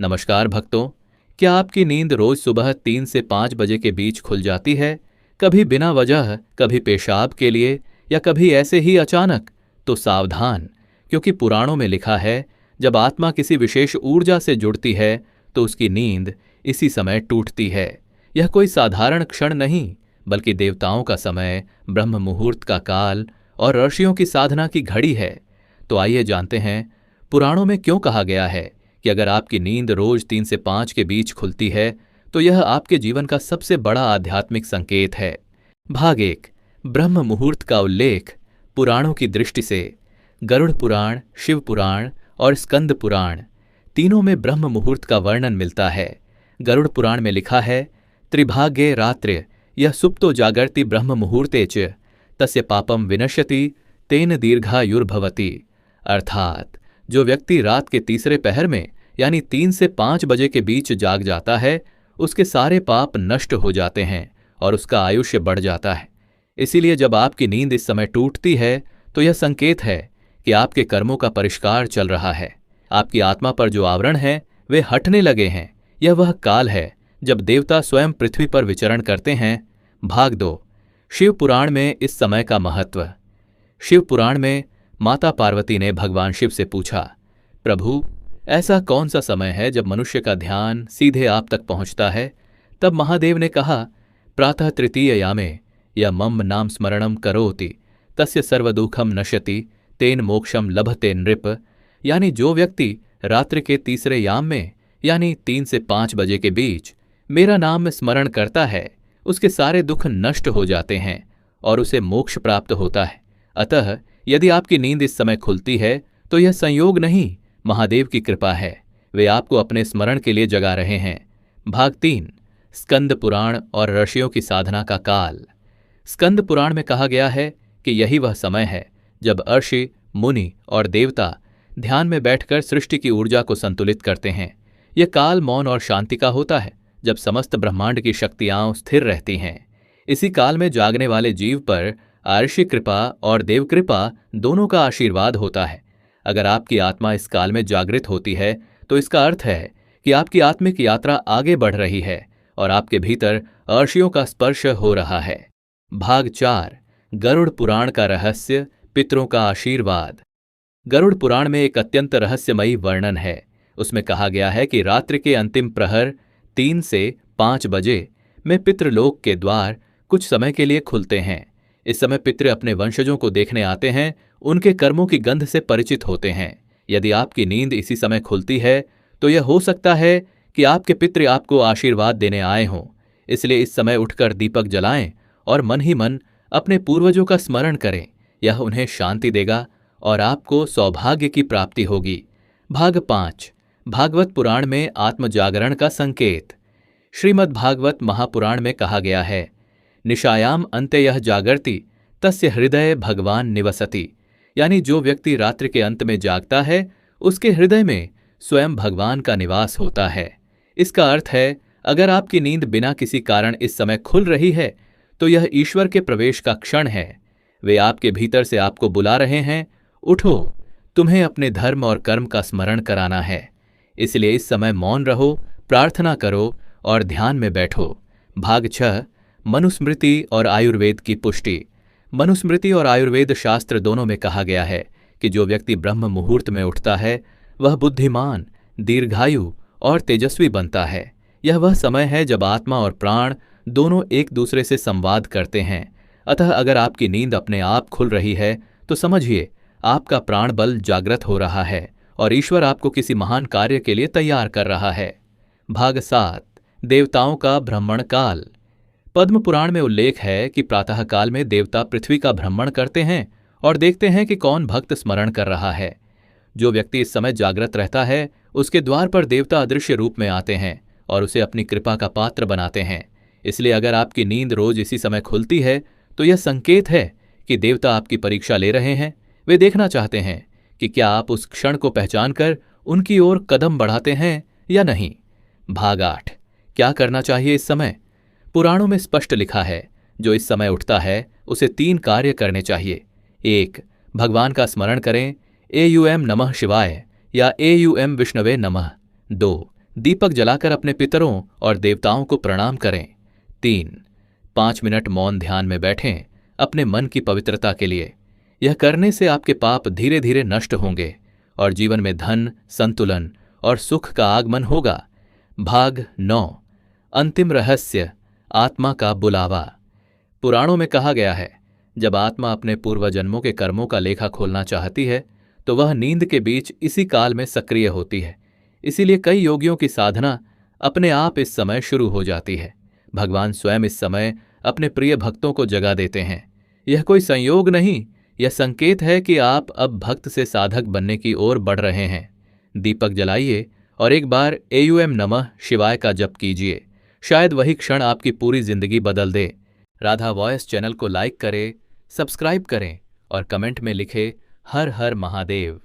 नमस्कार भक्तों, क्या आपकी नींद रोज सुबह 3 से 5 बजे के बीच खुल जाती है? कभी बिना वजह, कभी पेशाब के लिए या कभी ऐसे ही अचानक? तो सावधान, क्योंकि पुराणों में लिखा है जब आत्मा किसी विशेष ऊर्जा से जुड़ती है तो उसकी नींद इसी समय टूटती है। यह कोई साधारण क्षण नहीं, बल्कि देवताओं का समय, ब्रह्म मुहूर्त का काल और ऋषियों की साधना की घड़ी है। तो आइए जानते हैं पुराणों में क्यों कहा गया है कि अगर आपकी नींद रोज 3 से 5 के बीच खुलती है तो यह आपके जीवन का सबसे बड़ा आध्यात्मिक संकेत है। भाग 1, ब्रह्म मुहूर्त का उल्लेख। पुराणों की दृष्टि से गरुड़ पुराण, शिव पुराण और स्कंद पुराण तीनों में ब्रह्म मुहूर्त का वर्णन मिलता है। गरुड़ पुराण में लिखा है, त्रिभाग्ये रात्रि यह सुप्तो जागर्ति ब्रह्म मुहूर्ते च तस्य पापम विनश्यति तेन दीर्घायुर्भवति। अर्थात जो व्यक्ति रात के तीसरे पहर में यानी 3 से 5 बजे के बीच जाग जाता है उसके सारे पाप नष्ट हो जाते हैं और उसका आयुष्य बढ़ जाता है। इसीलिए जब आपकी नींद इस समय टूटती है तो यह संकेत है कि आपके कर्मों का परिष्कार चल रहा है। आपकी आत्मा पर जो आवरण है वे हटने लगे हैं। यह वह काल है जब देवता स्वयं पृथ्वी पर विचरण करते हैं। भाग 2, शिव पुराण में इस समय का महत्व। शिव पुराण में माता पार्वती ने भगवान शिव से पूछा, प्रभु, ऐसा कौन सा समय है जब मनुष्य का ध्यान सीधे आप तक पहुंचता है? तब महादेव ने कहा, प्रातः तृतीय यामे या मम नाम स्मरणम करोति तस्य सर्वदुखम नश्यति तेन मोक्षम लभते नृप। यानी जो व्यक्ति रात्रि के तीसरे याम में यानी 3 से 5 बजे के बीच मेरा नाम स्मरण करता है उसके सारे दुख नष्ट हो जाते हैं और उसे मोक्ष प्राप्त होता है। अतः यदि आपकी नींद इस समय खुलती है तो यह संयोग नहीं, महादेव की कृपा है। वे आपको अपने स्मरण के लिए जगा रहे हैं। भाग 3, स्कंद पुराण और ऋषियों की साधना का काल। स्कंद पुराण में कहा गया है कि यही वह समय है जब ऋषि, मुनि और देवता ध्यान में बैठकर सृष्टि की ऊर्जा को संतुलित करते हैं। यह काल मौन और शांति का होता है, जब समस्त ब्रह्मांड की शक्तियां स्थिर रहती हैं। इसी काल में जागने वाले जीव पर आर्षि कृपा और देव कृपा दोनों का आशीर्वाद होता है। अगर आपकी आत्मा इस काल में जागृत होती है तो इसका अर्थ है कि आपकी आत्मिक यात्रा आगे बढ़ रही है और आपके भीतर अर्षियों का स्पर्श हो रहा है। भाग 4, गरुड़ पुराण का रहस्य, पितरों का आशीर्वाद। गरुड़ पुराण में एक अत्यंत रहस्यमयी वर्णन है। उसमें कहा गया है कि रात्रि के अंतिम प्रहर 3 से 5 बजे में पितृलोक के द्वार कुछ समय के लिए खुलते हैं। इस समय पितृ अपने वंशजों को देखने आते हैं, उनके कर्मों की गंध से परिचित होते हैं। यदि आपकी नींद इसी समय खुलती है तो यह हो सकता है कि आपके पितृ आपको आशीर्वाद देने आए हों। इसलिए इस समय उठकर दीपक जलाएं और मन ही मन अपने पूर्वजों का स्मरण करें। यह उन्हें शांति देगा और आपको सौभाग्य की प्राप्ति होगी। भाग 5, भागवत पुराण में आत्म जागरण का संकेत। श्रीमद् भागवत महापुराण में कहा गया है, निशायाम अन्त्ययः जागर्ति तस्य हृदय भगवान निवसति। यानी जो व्यक्ति रात्रि के अंत में जागता है उसके हृदय में स्वयं भगवान का निवास होता है। इसका अर्थ है, अगर आपकी नींद बिना किसी कारण इस समय खुल रही है तो यह ईश्वर के प्रवेश का क्षण है। वे आपके भीतर से आपको बुला रहे हैं, उठो, तुम्हें अपने धर्म और कर्म का स्मरण कराना है। इसलिए इस समय मौन रहो, प्रार्थना करो और ध्यान में बैठो। भाग 6, मनुस्मृति और आयुर्वेद की पुष्टि। मनुस्मृति और आयुर्वेद शास्त्र दोनों में कहा गया है कि जो व्यक्ति ब्रह्म मुहूर्त में उठता है वह बुद्धिमान, दीर्घायु और तेजस्वी बनता है। यह वह समय है जब आत्मा और प्राण दोनों एक दूसरे से संवाद करते हैं। अतः अगर आपकी नींद अपने आप खुल रही है तो समझिए आपका प्राण बल जागृत हो रहा है और ईश्वर आपको किसी महान कार्य के लिए तैयार कर रहा है। भाग 7, देवताओं का भ्रमण काल। पद्म पुराण में उल्लेख है कि प्रातः काल में देवता पृथ्वी का भ्रमण करते हैं और देखते हैं कि कौन भक्त स्मरण कर रहा है। जो व्यक्ति इस समय जागृत रहता है उसके द्वार पर देवता अदृश्य रूप में आते हैं और उसे अपनी कृपा का पात्र बनाते हैं। इसलिए अगर आपकी नींद रोज इसी समय खुलती है तो यह संकेत है कि देवता आपकी परीक्षा ले रहे हैं। वे देखना चाहते हैं कि क्या आप उस क्षण को पहचान कर उनकी ओर कदम बढ़ाते हैं या नहीं। भाग 8, क्या करना चाहिए इस समय। पुराणों में स्पष्ट लिखा है, जो इस समय उठता है उसे 3 कार्य करने चाहिए। 1, भगवान का स्मरण करें, एयुएम नमः शिवाय या एयुएम विष्णवे नमः। 2, दीपक जलाकर अपने पितरों और देवताओं को प्रणाम करें। 3. 5 मिनट मौन ध्यान में बैठें अपने मन की पवित्रता के लिए। यह करने से आपके पाप धीरे धीरे नष्ट होंगे और जीवन में धन, संतुलन और सुख का आगमन होगा। भाग 9। अंतिम रहस्य, आत्मा का बुलावा। पुराणों में कहा गया है, जब आत्मा अपने पूर्व जन्मों के कर्मों का लेखा खोलना चाहती है तो वह नींद के बीच इसी काल में सक्रिय होती है। इसीलिए कई योगियों की साधना अपने आप इस समय शुरू हो जाती है। भगवान स्वयं इस समय अपने प्रिय भक्तों को जगा देते हैं। यह कोई संयोग नहीं, यह संकेत है कि आप अब भक्त से साधक बनने की ओर बढ़ रहे हैं। दीपक जलाइए और एक बार एयूएम नमः शिवाय का जप कीजिए। शायद वही क्षण आपकी पूरी जिंदगी बदल दे। राधा वॉयस चैनल को लाइक करें, सब्सक्राइब करें और कमेंट में लिखे हर हर महादेव।